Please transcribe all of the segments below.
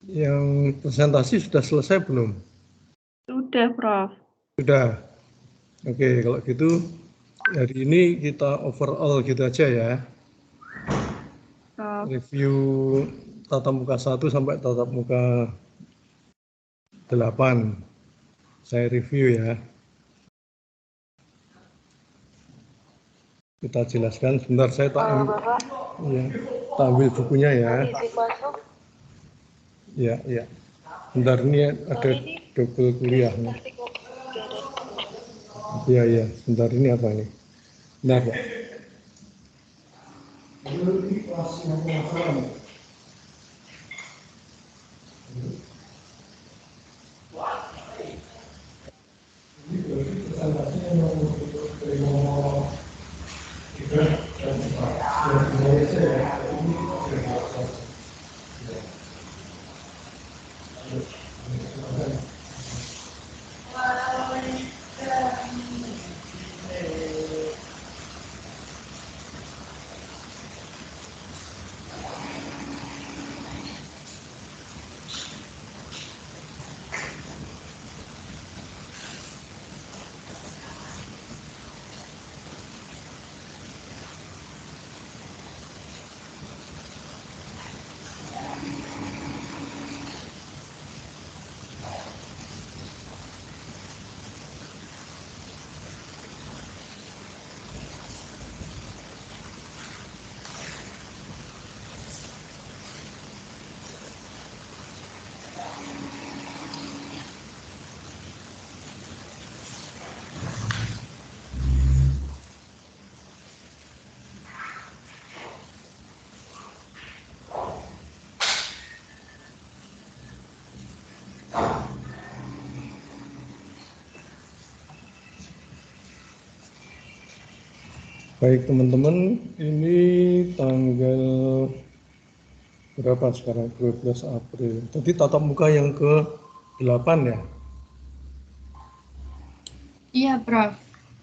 Yang presentasi sudah selesai belum? Sudah, Prof. Sudah. Oke, kalau gitu hari ini kita overall gitu aja ya. Prof. Review tatap muka 1 sampai tatap muka 8. Saya review ya. Kita jelaskan sebentar, saya ambil bukunya ya. Ya. Bentar, ini ada double kuliah nih. Iya. Sebentar, ini apa ini? Bentar, Pak. Baik teman-teman, ini tanggal berapa sekarang? 12 April. Tadi tatap muka yang ke-8 ya? Iya, Prof.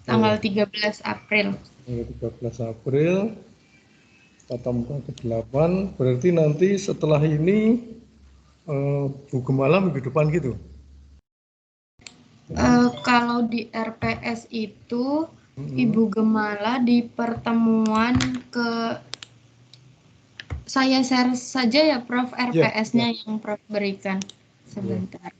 Tanggal 13 April. Tanggal 13 April, tatap muka ke-8. Berarti nanti setelah ini Bu Gemala minggu depan gitu? Kalau di RPS itu, Ibu Gemala di pertemuan saya share saja ya, Prof, RPS-nya yang Prof berikan. Sebentar.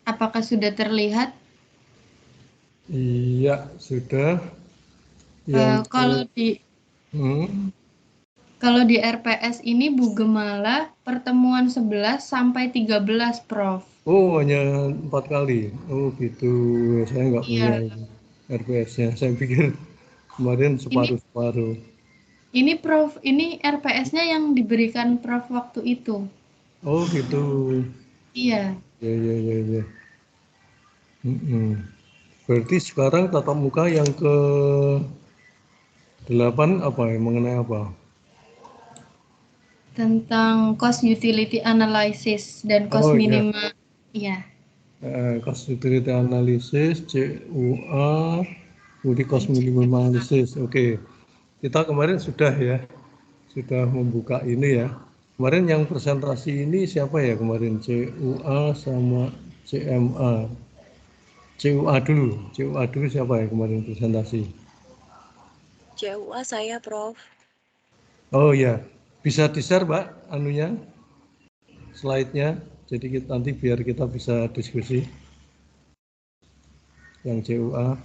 Apakah sudah terlihat? Iya, sudah. Kalau di RPS ini Bu Gemala pertemuan 11 sampai 13, Prof. Oh, hanya 4 kali. Oh, gitu. Saya nggak punya RPS-nya. Saya pikir kemarin separuh-separuh. Ini Prof, ini RPS-nya yang diberikan Prof waktu itu. Oh, gitu. Iya. Ya. Berarti sekarang tatap muka yang ke-8 apa ya? Mengenai apa? Tentang cost utility analysis dan cost minima. Iya. Cost utility analysis, CUA, kemudian cost minimum analysis. Oke. Kita kemarin sudah membuka ini ya. Kemarin yang presentasi ini siapa ya kemarin? CUA sama CMA. CUA dulu siapa ya kemarin presentasi? CUA saya, Prof. Oh ya, bisa di-share Mbak anunya, slide-nya. Jadi nanti biar kita bisa diskusi yang CUA.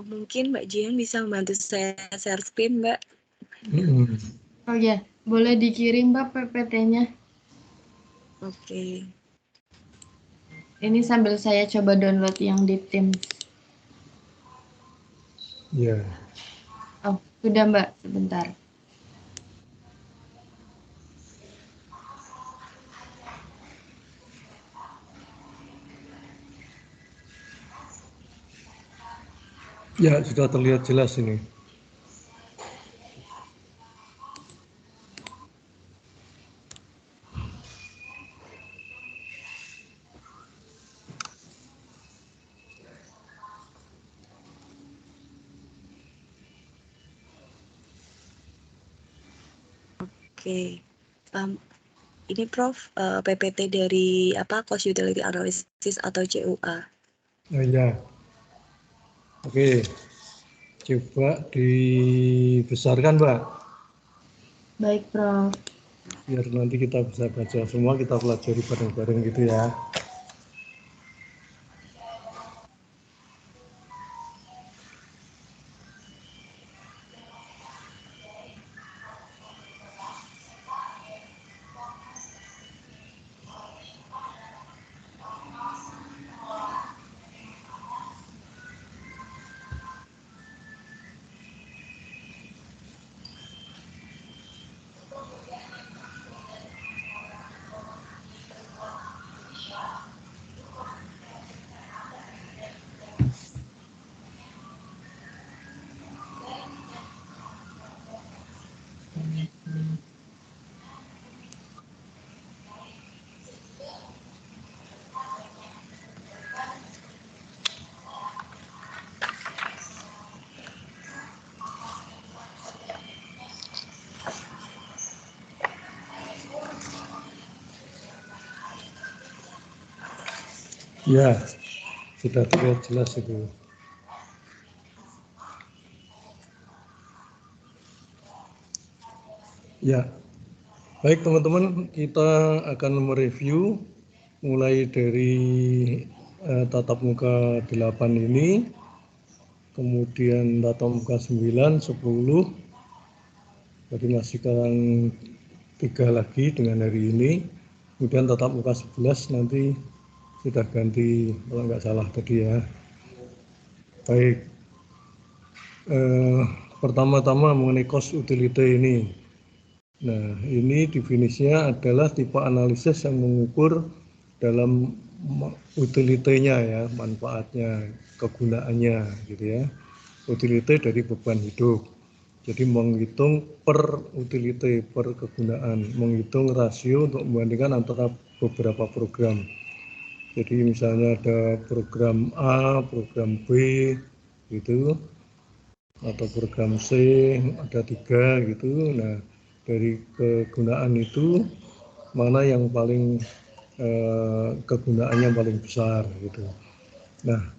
Mungkin Mbak Jian bisa membantu saya share screen, Mbak. Oh ya, boleh dikirim Mbak PPT-nya. Oke. Ini sambil saya coba download yang di Teams. Ya. Oh, sudah Mbak, sebentar. Ya, sudah terlihat jelas ini. Oke. Ini Prof, PPT dari Cost Utility Analysis atau CUA. Oh ya. Oke. Coba dibesarkan, Mbak. Baik, Prof. Biar nanti kita bisa baca semua, kita pelajari bareng-bareng gitu ya. Ya, sudah terlihat jelas itu. Ya, baik teman-teman, kita akan mereview mulai dari tatap muka 8 ini, kemudian tatap muka 9, 10, jadi masih kurang 3 lagi dengan hari ini, kemudian tatap muka 11 nanti sudah ganti kalau nggak salah tadi ya. Baik, pertama-tama mengenai cost utility ini. Nah, ini definisinya adalah tipe analisis yang mengukur dalam utility-nya ya, manfaatnya, kegunaannya gitu ya. Utility dari beban hidup. Jadi menghitung per utility, per kegunaan, menghitung rasio untuk membandingkan antara beberapa program. Jadi misalnya ada program A, program B gitu, atau program C ada 3 gitu. Nah, dari kegunaan itu mana yang paling kegunaannya paling besar gitu. Nah,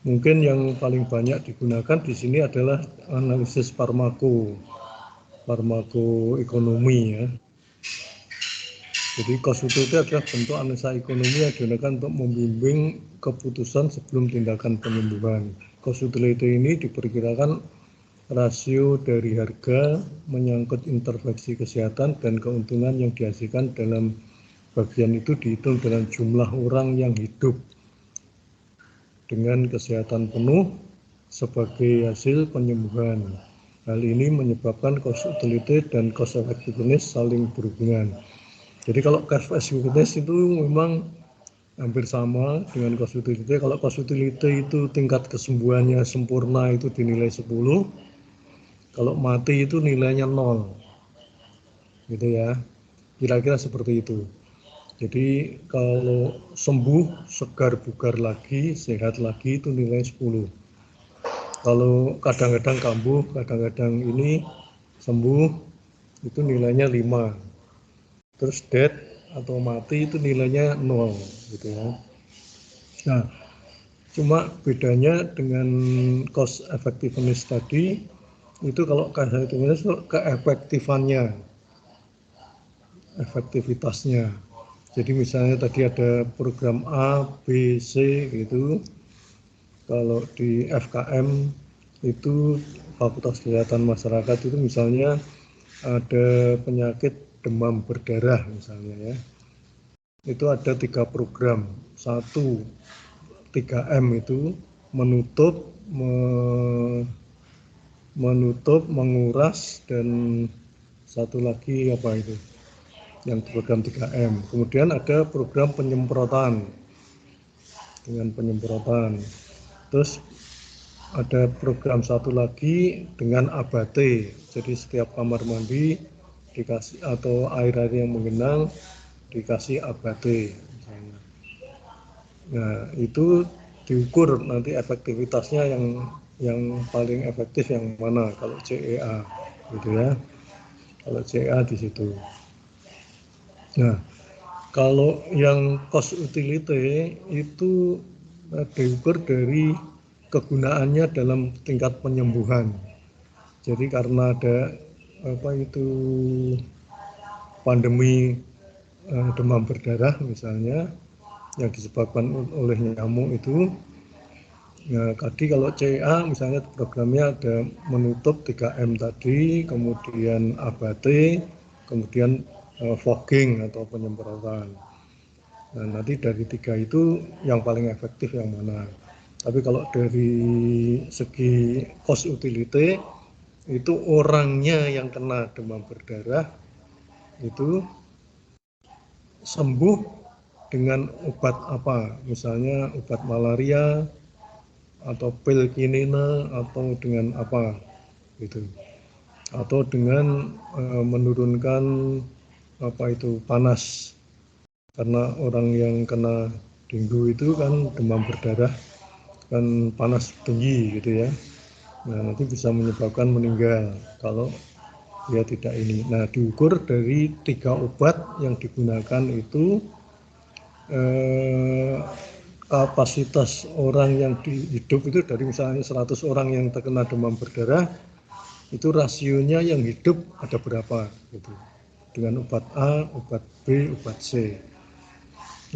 mungkin yang paling banyak digunakan di sini adalah analisis farmakoekonomi ya. Jadi cost utility adalah bentuk analisa ekonomi yang digunakan untuk membimbing keputusan sebelum tindakan penyembuhan. Cost utility ini diperkirakan rasio dari harga menyangkut intervensi kesehatan dan keuntungan yang dihasilkan dalam bagian itu dihitung dengan jumlah orang yang hidup dengan kesehatan penuh sebagai hasil penyembuhan. Hal ini menyebabkan cost utility dan cost effectiveness saling berhubungan. Jadi kalau cost effectiveness itu memang hampir sama dengan cost utility. Kalau cost utility itu tingkat kesembuhannya sempurna itu dinilai 10, kalau mati itu nilainya 0, gitu ya, kira-kira seperti itu. Jadi kalau sembuh, segar bugar lagi, sehat lagi itu nilai 10. Kalau kadang-kadang kambuh, kadang-kadang ini sembuh, itu nilainya 5. Terus dead atau mati itu nilainya 0, gitu ya. Nah, cuma bedanya dengan cost effectiveness tadi, itu kalau cost effectiveness itu keefektifannya, efektivitasnya. Jadi misalnya tadi ada program A, B, C gitu. Kalau di FKM itu Fakultas Kesehatan Masyarakat itu misalnya ada penyakit demam berdarah misalnya ya. Itu ada 3 program. 1 3M itu menutup, menguras, dan satu lagi apa itu? Yang program 3M. Kemudian ada program penyemprotan dengan penyemprotan. Terus ada program satu lagi dengan abate. Jadi setiap kamar mandi dikasih atau air-air yang menggenang dikasih abate misalnya. Nah, itu diukur nanti efektivitasnya yang paling efektif yang mana kalau CEA gitu ya. Kalau CEA di situ. Nah, kalau yang cost utility itu diukur dari kegunaannya dalam tingkat penyembuhan. Jadi karena ada apa itu pandemi demam berdarah misalnya yang disebabkan oleh nyamuk itu. Nah, tadi kalau CA misalnya programnya ada menutup 3M tadi, kemudian abate, kemudian fogging atau penyemprotan. Nah, nanti dari 3 itu yang paling efektif yang mana. Tapi kalau dari segi cost utility, itu orangnya yang kena demam berdarah itu sembuh dengan obat apa, misalnya obat malaria atau pil kinina atau dengan apa gitu, atau dengan menurunkan apa itu panas, karena orang yang kena dengue itu kan demam berdarah kan panas tinggi gitu ya. Nah, nanti bisa menyebabkan meninggal kalau dia tidak ini. Nah, diukur dari 3 obat yang digunakan itu kapasitas orang yang hidup itu dari misalnya 100 orang yang terkena demam berdarah, itu rasionya yang hidup ada berapa gitu. Dengan obat A, obat B, obat C.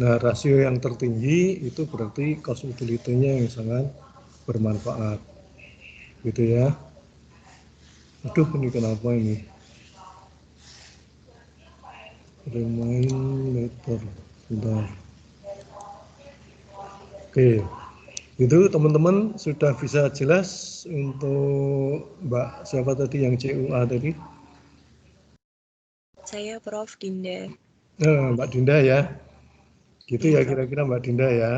Nah, rasio yang tertinggi itu berarti cost utility-nya yang sangat bermanfaat. Gitu ya. Aduh, ini kenapa ini? Reminder. Bentar. Oke. Itu teman-teman sudah bisa jelas untuk Mbak siapa tadi yang CUA tadi? Saya Prof. Dinda. Mbak Dinda ya. Gitu ya Iya, kira-kira Mbak Dinda ya.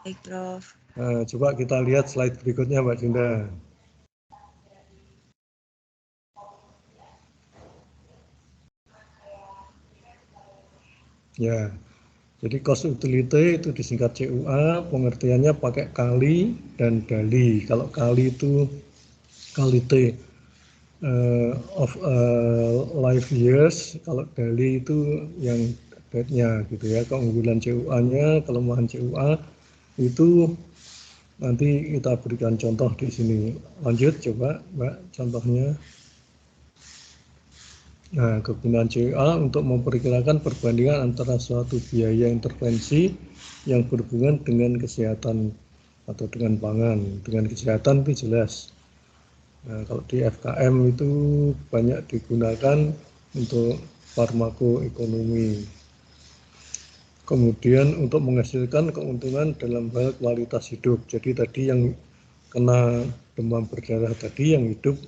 baik Prof. Nah, coba kita lihat slide berikutnya Mbak Dinda. Ya, jadi cost utility itu disingkat CUA, pengertiannya pakai kali dan dali. Kalau kali itu quality of life years, kalau dali itu yang dead-nya gitu ya. Keunggulan CUA-nya, kelemahan CUA itu nanti kita berikan contoh di sini. Lanjut coba Mbak contohnya. Nah, kegunaan CA untuk memperkirakan perbandingan antara suatu biaya intervensi yang berhubungan dengan kesehatan atau dengan pangan. Dengan kesehatan itu jelas. Nah, kalau di FKM itu banyak digunakan untuk farmakoekonomi. Kemudian untuk menghasilkan keuntungan dalam hal kualitas hidup. Jadi tadi yang kena demam berdarah tadi yang hidup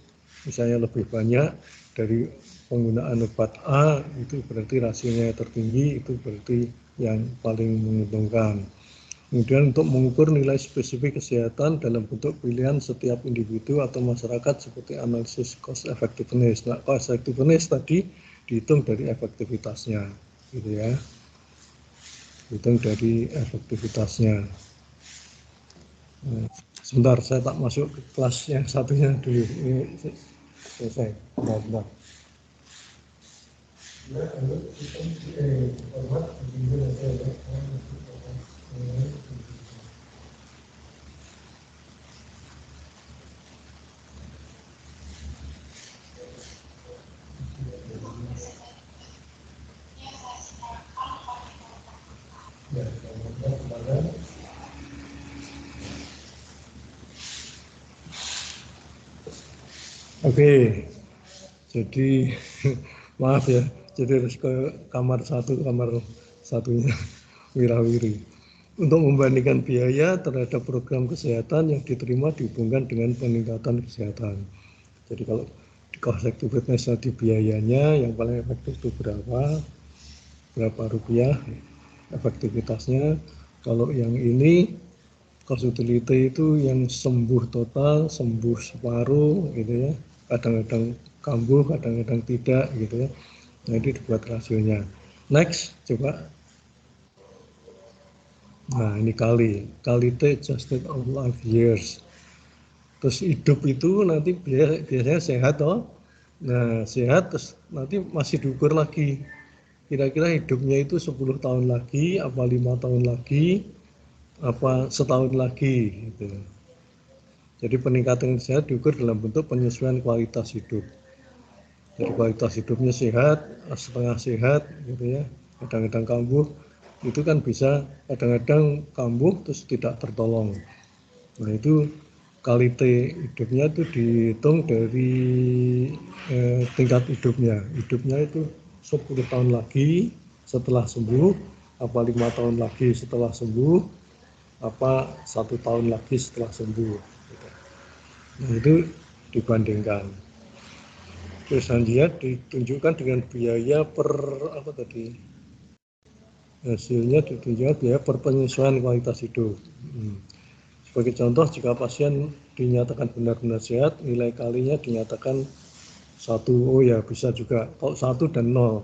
misalnya lebih banyak dari penggunaan obat A, itu berarti rasionya tertinggi, itu berarti yang paling menguntungkan. Kemudian untuk mengukur nilai spesifik kesehatan dalam bentuk pilihan setiap individu atau masyarakat seperti analisis cost effectiveness. Nah, cost effectiveness tadi dihitung dari efektivitasnya, gitu ya. Hitung dari efektivitasnya. Nah, sebentar, saya tak masuk ke kelas yang satunya dulu. Ini selesai. Bentar. Oke, jadi maaf ya, jadi harus ke kamar satunya wirawiri. Untuk membandingkan biaya terhadap program kesehatan yang diterima dihubungkan dengan peningkatan kesehatan. Jadi kalau di cost effectiveness tadi biayanya yang paling efektif itu berapa rupiah efektivitasnya. Kalau yang ini Causality itu yang sembuh total, sembuh separuh gitu ya. Kadang-kadang kambuh, kadang-kadang tidak gitu ya. Nah, ini dibuat rasionya. Next, coba. Nah, ini quality adjusted of life years. Terus hidup itu nanti biasanya sehat toh. Nah, sehat terus nanti masih diukur lagi. Kira-kira hidupnya itu 10 tahun lagi, apa 5 tahun lagi, apa setahun lagi gitu. Jadi peningkatan sehat diukur dalam bentuk penyesuaian kualitas hidup. Jadi kualitas hidupnya sehat, setengah sehat gitu ya. Kadang-kadang kambuh, itu kan bisa kadang-kadang kambuh terus tidak tertolong. Nah, itu quality hidupnya itu dihitung dari tingkat hidupnya. Hidupnya itu 10 tahun lagi setelah sembuh, apa 5 tahun lagi setelah sembuh, apa 1 tahun lagi setelah sembuh. Nah, itu dibandingkan. Terus selanjutnya ditunjukkan dengan biaya per apa tadi? Hasilnya ditunjukkan biaya per penyesuaian kualitas hidup. Sebagai contoh, jika pasien dinyatakan benar-benar sehat, nilai kalinya dinyatakan 1, oh ya bisa juga. Kalau 1 dan 0,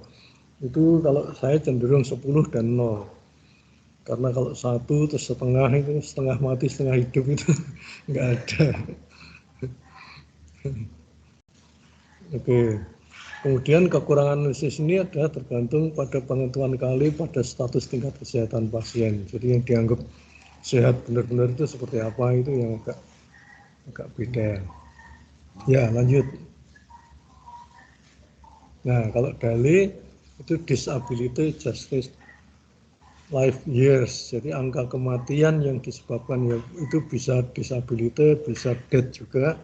itu kalau saya cenderung 10 dan 0. Karena kalau 1 terus setengah itu, setengah mati, setengah hidup itu nggak ada. Oke. Kemudian kekurangan analisis ini adalah tergantung pada penentuan kali pada status tingkat kesehatan pasien. Jadi yang dianggap sehat benar-benar itu seperti apa, itu yang agak beda. Ya, lanjut. Nah, kalau DALI itu disability justice life years. Jadi angka kematian yang disebabkan ya itu bisa disability, bisa death juga.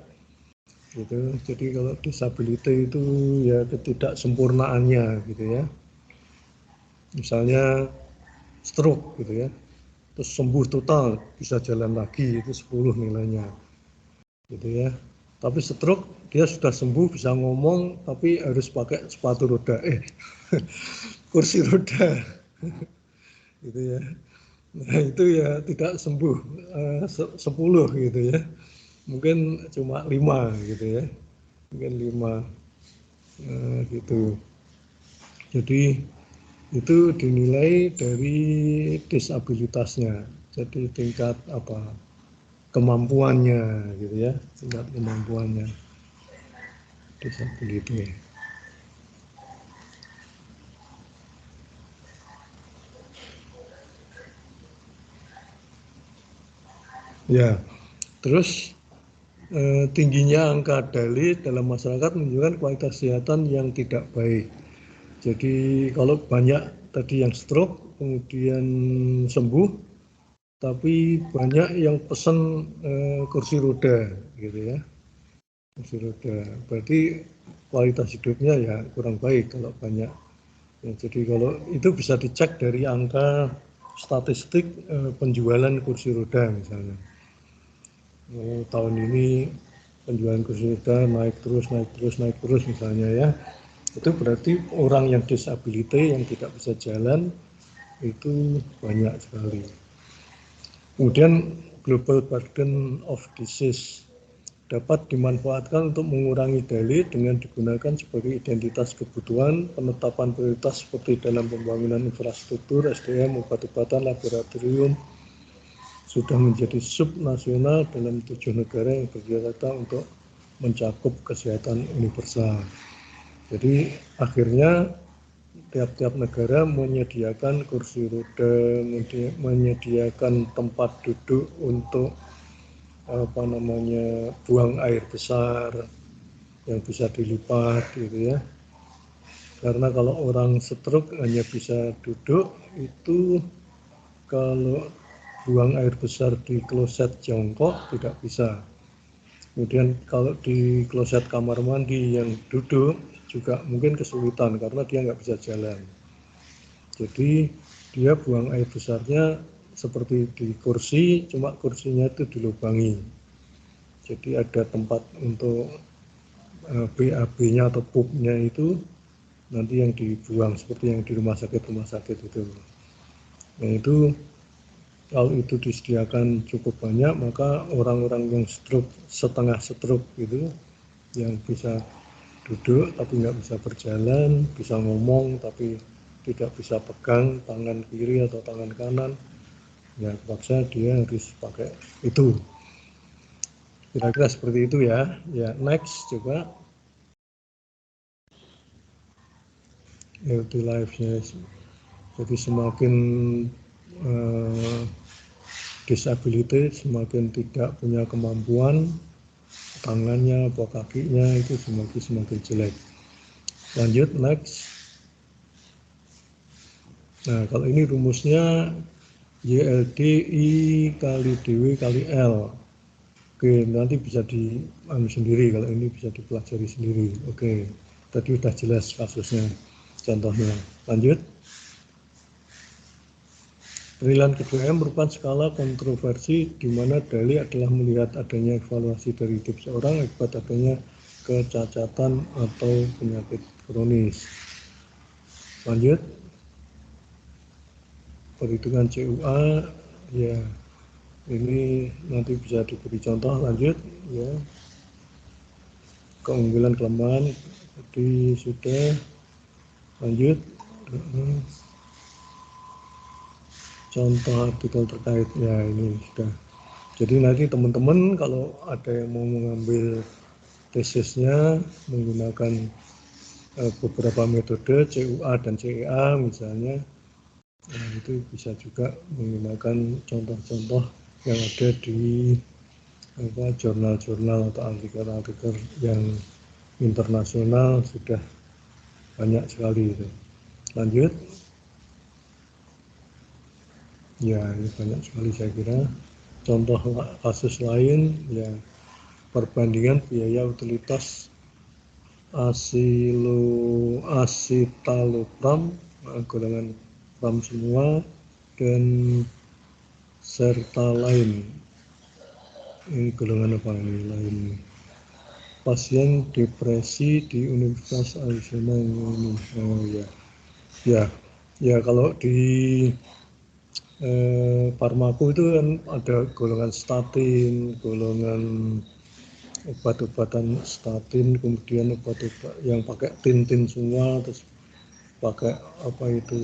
Gitu. Jadi kalau disability itu ya ketidaksempurnaannya gitu ya. Misalnya stroke gitu ya. Terus sembuh total, bisa jalan lagi, itu 10 nilainya. Gitu ya. Tapi stroke dia sudah sembuh, bisa ngomong, tapi harus pakai sepatu roda, kursi roda. Gitu ya. Nah, itu ya tidak sembuh 10 gitu ya. Mungkin cuma 5 gitu ya. Mungkin 5 gitu. Jadi itu dinilai dari disabilitasnya. Jadi tingkat apa kemampuannya gitu ya, tingkat kemampuannya disability. Ya, terus tingginya angka DALI dalam masyarakat menunjukkan kualitas kesehatan yang tidak baik. Jadi kalau banyak tadi yang stroke kemudian sembuh, tapi banyak yang pesen kursi roda gitu ya, kursi roda. Berarti kualitas hidupnya ya kurang baik kalau banyak. Ya, jadi kalau itu bisa dicek dari angka statistik penjualan kursi roda misalnya. Tahun ini penjualan kursi roda naik terus misalnya ya. Itu berarti orang yang disability yang tidak bisa jalan itu banyak sekali. Kemudian global burden of disease dapat dimanfaatkan untuk mengurangi DALI dengan digunakan sebagai identitas kebutuhan, penetapan prioritas seperti dalam pembangunan infrastruktur, SDM, obat-obatan, laboratorium, sudah menjadi subnasional dalam 7 negara yang berkaitan untuk mencakup kesehatan universal. Jadi akhirnya tiap-tiap negara menyediakan kursi roda, menyediakan tempat duduk untuk buang air besar yang bisa dilipat gitu ya. Karena kalau orang stroke hanya bisa duduk, itu kalau buang air besar di kloset jongkok tidak bisa. Kemudian kalau di kloset kamar mandi yang duduk juga mungkin kesulitan karena dia nggak bisa jalan. Jadi dia buang air besarnya seperti di kursi, cuma kursinya itu dilubangi. Jadi ada tempat untuk BAB-nya atau pupnya itu nanti yang dibuang seperti yang di rumah sakit itu. Nah itu Kalau itu disediakan cukup banyak, maka orang-orang yang stroke, setengah stroke gitu, yang bisa duduk tapi nggak bisa berjalan, bisa ngomong tapi tidak bisa pegang tangan kiri atau tangan kanan, ya terpaksa dia harus pakai itu. Kira-kira seperti itu ya. Ya, next coba. Healthy life-nya. Jadi semakin disability, semakin tidak punya kemampuan, tangannya atau kakinya itu semakin jelek. Lanjut, next. Nah, kalau ini rumusnya YLDI kali DW kali L. Oke, nanti bisa diambil sendiri, kalau ini bisa dipelajari sendiri. Oke, tadi sudah jelas kasusnya, contohnya. Lanjut. Penilaian kedua merupakan skala kontroversi di mana dalih adalah melihat adanya evaluasi dari hidup seorang akibat adanya kecacatan atau penyakit kronis. Lanjut. Perhitungan CUA, ya ini nanti bisa diberi contoh. Lanjut, ya. Keunggulan kelemahan, jadi sudah. Lanjut. Contoh artikel terkait, ya ini sudah. Jadi nanti teman-teman kalau ada yang mau mengambil tesisnya menggunakan beberapa metode CUA dan CEA misalnya, nah, itu bisa juga menggunakan contoh-contoh yang ada di jurnal-jurnal atau artikel-artikel yang internasional sudah banyak sekali itu. Lanjut. Ya, ini banyak sekali saya kira. Contoh kasus lain, ya perbandingan biaya utilitas asitalopram, golongan pram semua, dan sertraline. Ini golongan apa ini lain? Pasien depresi di Universitas Arizona ini. Oh ya kalau di farmaku itu kan ada golongan statin, golongan obat-obatan statin, kemudian obat-obat yang pakai tin semua, terus pakai apa itu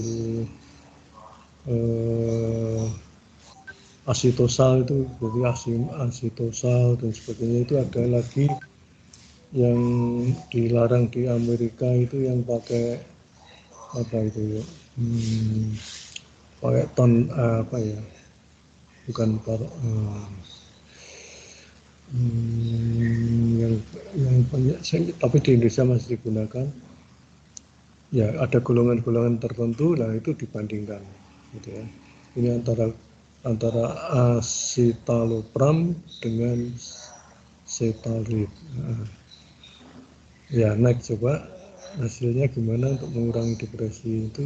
asitosal itu, jadi asitosal dan sebagainya. Itu ada lagi yang dilarang di Amerika itu yang pakai apa itu ya, pakai ton apa ya, bukan yang banyak tapi di Indonesia masih digunakan. Ya ada golongan-golongan tertentu, lah itu dibandingkan gitu ya. Ini antara asitalopram dengan cetalib. Ya, next coba hasilnya gimana untuk mengurangi depresi itu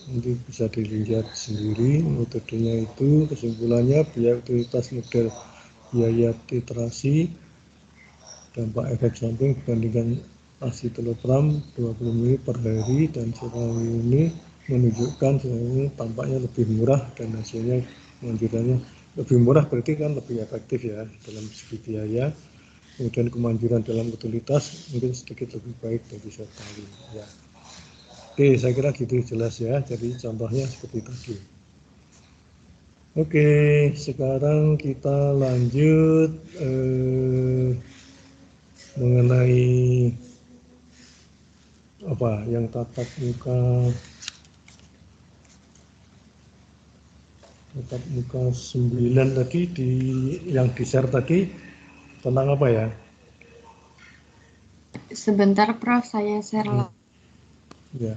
nanti bisa dilihat sendiri metodenya itu. Kesimpulannya biaya utilitas model biaya titrasi, dampak efek samping dibandingkan asitalopram 20 ml per hari dan selalu ini menunjukkan ini tampaknya lebih murah dan hasilnya kemanjurannya lebih murah, berarti kan lebih efektif ya dalam segi biaya. Kemudian kemanjuran dalam utilitas mungkin sedikit lebih baik dari sertraline ya. Oke, saya kira gitu jelas ya. Jadi contohnya seperti tadi. Oke, sekarang kita lanjut mengenai apa yang tatap muka 9 tadi yang di share tadi tentang apa ya? Sebentar Prof, saya share lagi. Ya.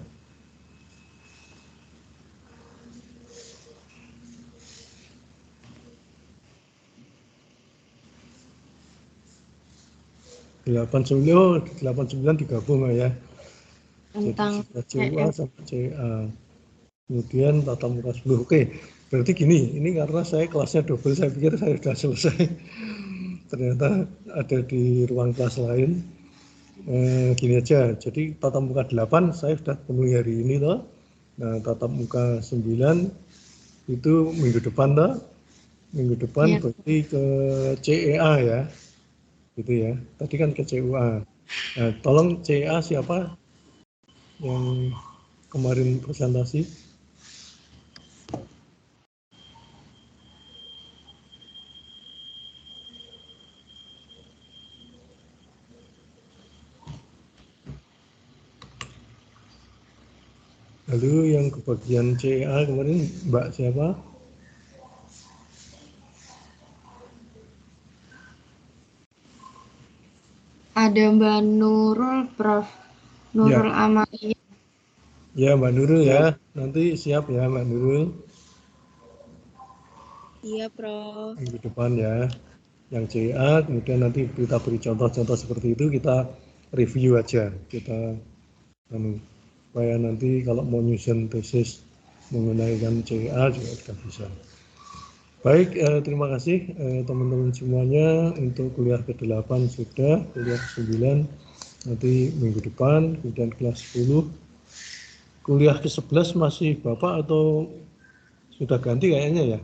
Delapan 9 digabung ya. Tentang CUA sampai CA. Kemudian tatap muka 10. Oke, berarti gini, ini karena saya kelasnya double, saya pikir saya sudah selesai. Ternyata ada di ruang kelas lain. Gini aja, jadi tatap muka 8 saya sudah penuhi hari ini loh. Nah, tatap muka 9 Itu minggu depan toh. Minggu depan Iya. berarti ke CEA ya. Gitu ya. Tadi kan ke CUA. Nah, tolong CEA siapa yang kemarin presentasi? Lalu yang ke bagian CEA kemarin Mbak siapa? Ada Mbak Nurul, Prof. Ya, Nurul Amalia. ya Mbak Nurul ya. Nanti siap ya Mbak Nurul Iya, Prof. minggu depan ya. Yang CEA, kemudian nanti kita beri contoh-contoh seperti itu, kita review aja. Kita supaya nanti kalau mau nyusun tesis mengenai kan CEA juga sudah bisa. Baik, terima kasih teman-teman semuanya untuk kuliah ke-8 sudah, kuliah ke-9 nanti minggu depan, kemudian kelas 10. Kuliah ke-11 masih Bapak atau sudah ganti kayaknya ya?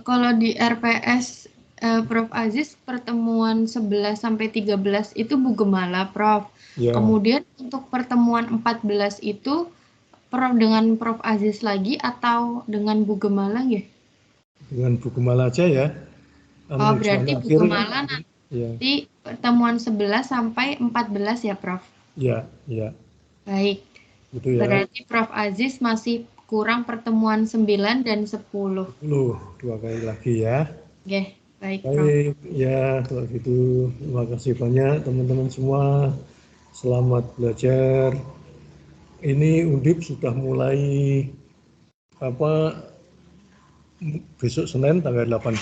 Kalau di RPS Prof. Aziz pertemuan 11 sampai 13 itu Bu Gemala, Prof. Ya, Kemudian untuk pertemuan 14 itu Prof dengan Prof. Aziz lagi atau dengan Bu Gemala ya? dengan Bu Gemala aja ya. Oh, Ujian berarti Bu akhir kan? Gemala Ya, nanti pertemuan 11 sampai 14 ya, Prof? ya, ya, Baik. gitu ya. Berarti Prof. Aziz masih kurang pertemuan 9 dan 10. 10, 2 kali lagi ya. Oke, baik, Prof. Baik, ya kalau gitu terima kasih banyak teman-teman semua. Selamat belajar. Ini Undip sudah mulai apa besok Senin tanggal 18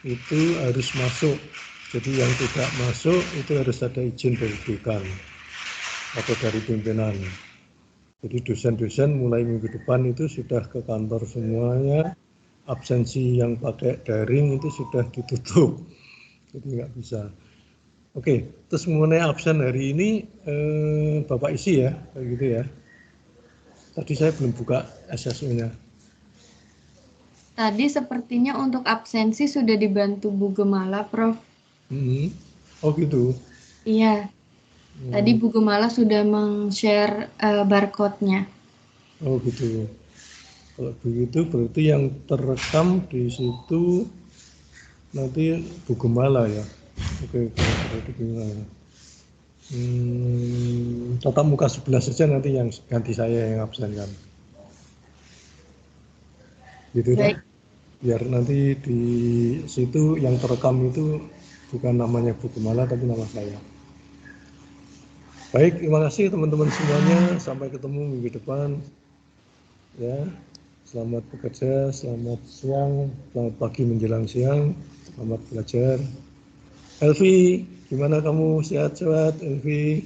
itu harus masuk. Jadi yang tidak masuk itu harus ada izin dari dekan atau dari pimpinan. Jadi dosen-dosen mulai minggu depan itu sudah ke kantor semuanya. Absensi yang pakai daring itu sudah ditutup. Jadi nggak bisa. Oke, terus mengenai absen hari ini Bapak isi ya, kayak gitu ya. Tadi saya belum buka SSU-nya. Tadi sepertinya untuk absensi sudah dibantu Bu Gemala, Prof. Oh gitu. Iya, tadi Bu Gemala sudah meng-share barcode-nya. Oh gitu. Kalau begitu berarti yang terekam di situ nanti Bu Gemala ya. Oke, berarti gimana? Tatap muka 11 saja nanti yang ganti saya yang absen kan. Gitu dah. Baik, Biar nanti di situ yang terekam itu bukan namanya Bu Gemala tapi nama saya. Baik, terima kasih teman-teman semuanya. Sampai ketemu minggu depan. Ya, selamat bekerja, selamat siang, selamat pagi menjelang siang, selamat belajar. Elvi, gimana kamu? Sehat-sehat, Elvi?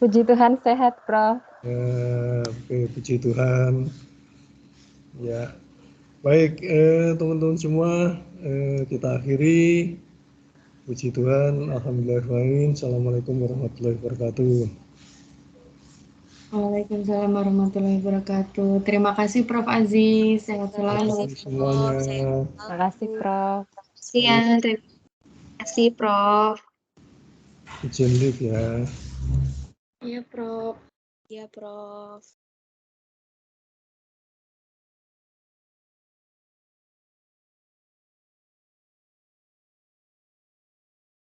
Puji Tuhan sehat, Prof. Ya, oke, puji Tuhan. Ya, baik teman-teman semua, kita akhiri. Puji Tuhan, alhamdulillah. Assalamualaikum warahmatullahi wabarakatuh. Waalaikumsalam warahmatullahi wabarakatuh. Terima kasih Prof. Aziz. Sehat Terima selalu. kasih semuanya. Terima kasih, Prof. Siang, terima kasih, Prof. Izin live ya. Iya, Prof. Iya, Prof.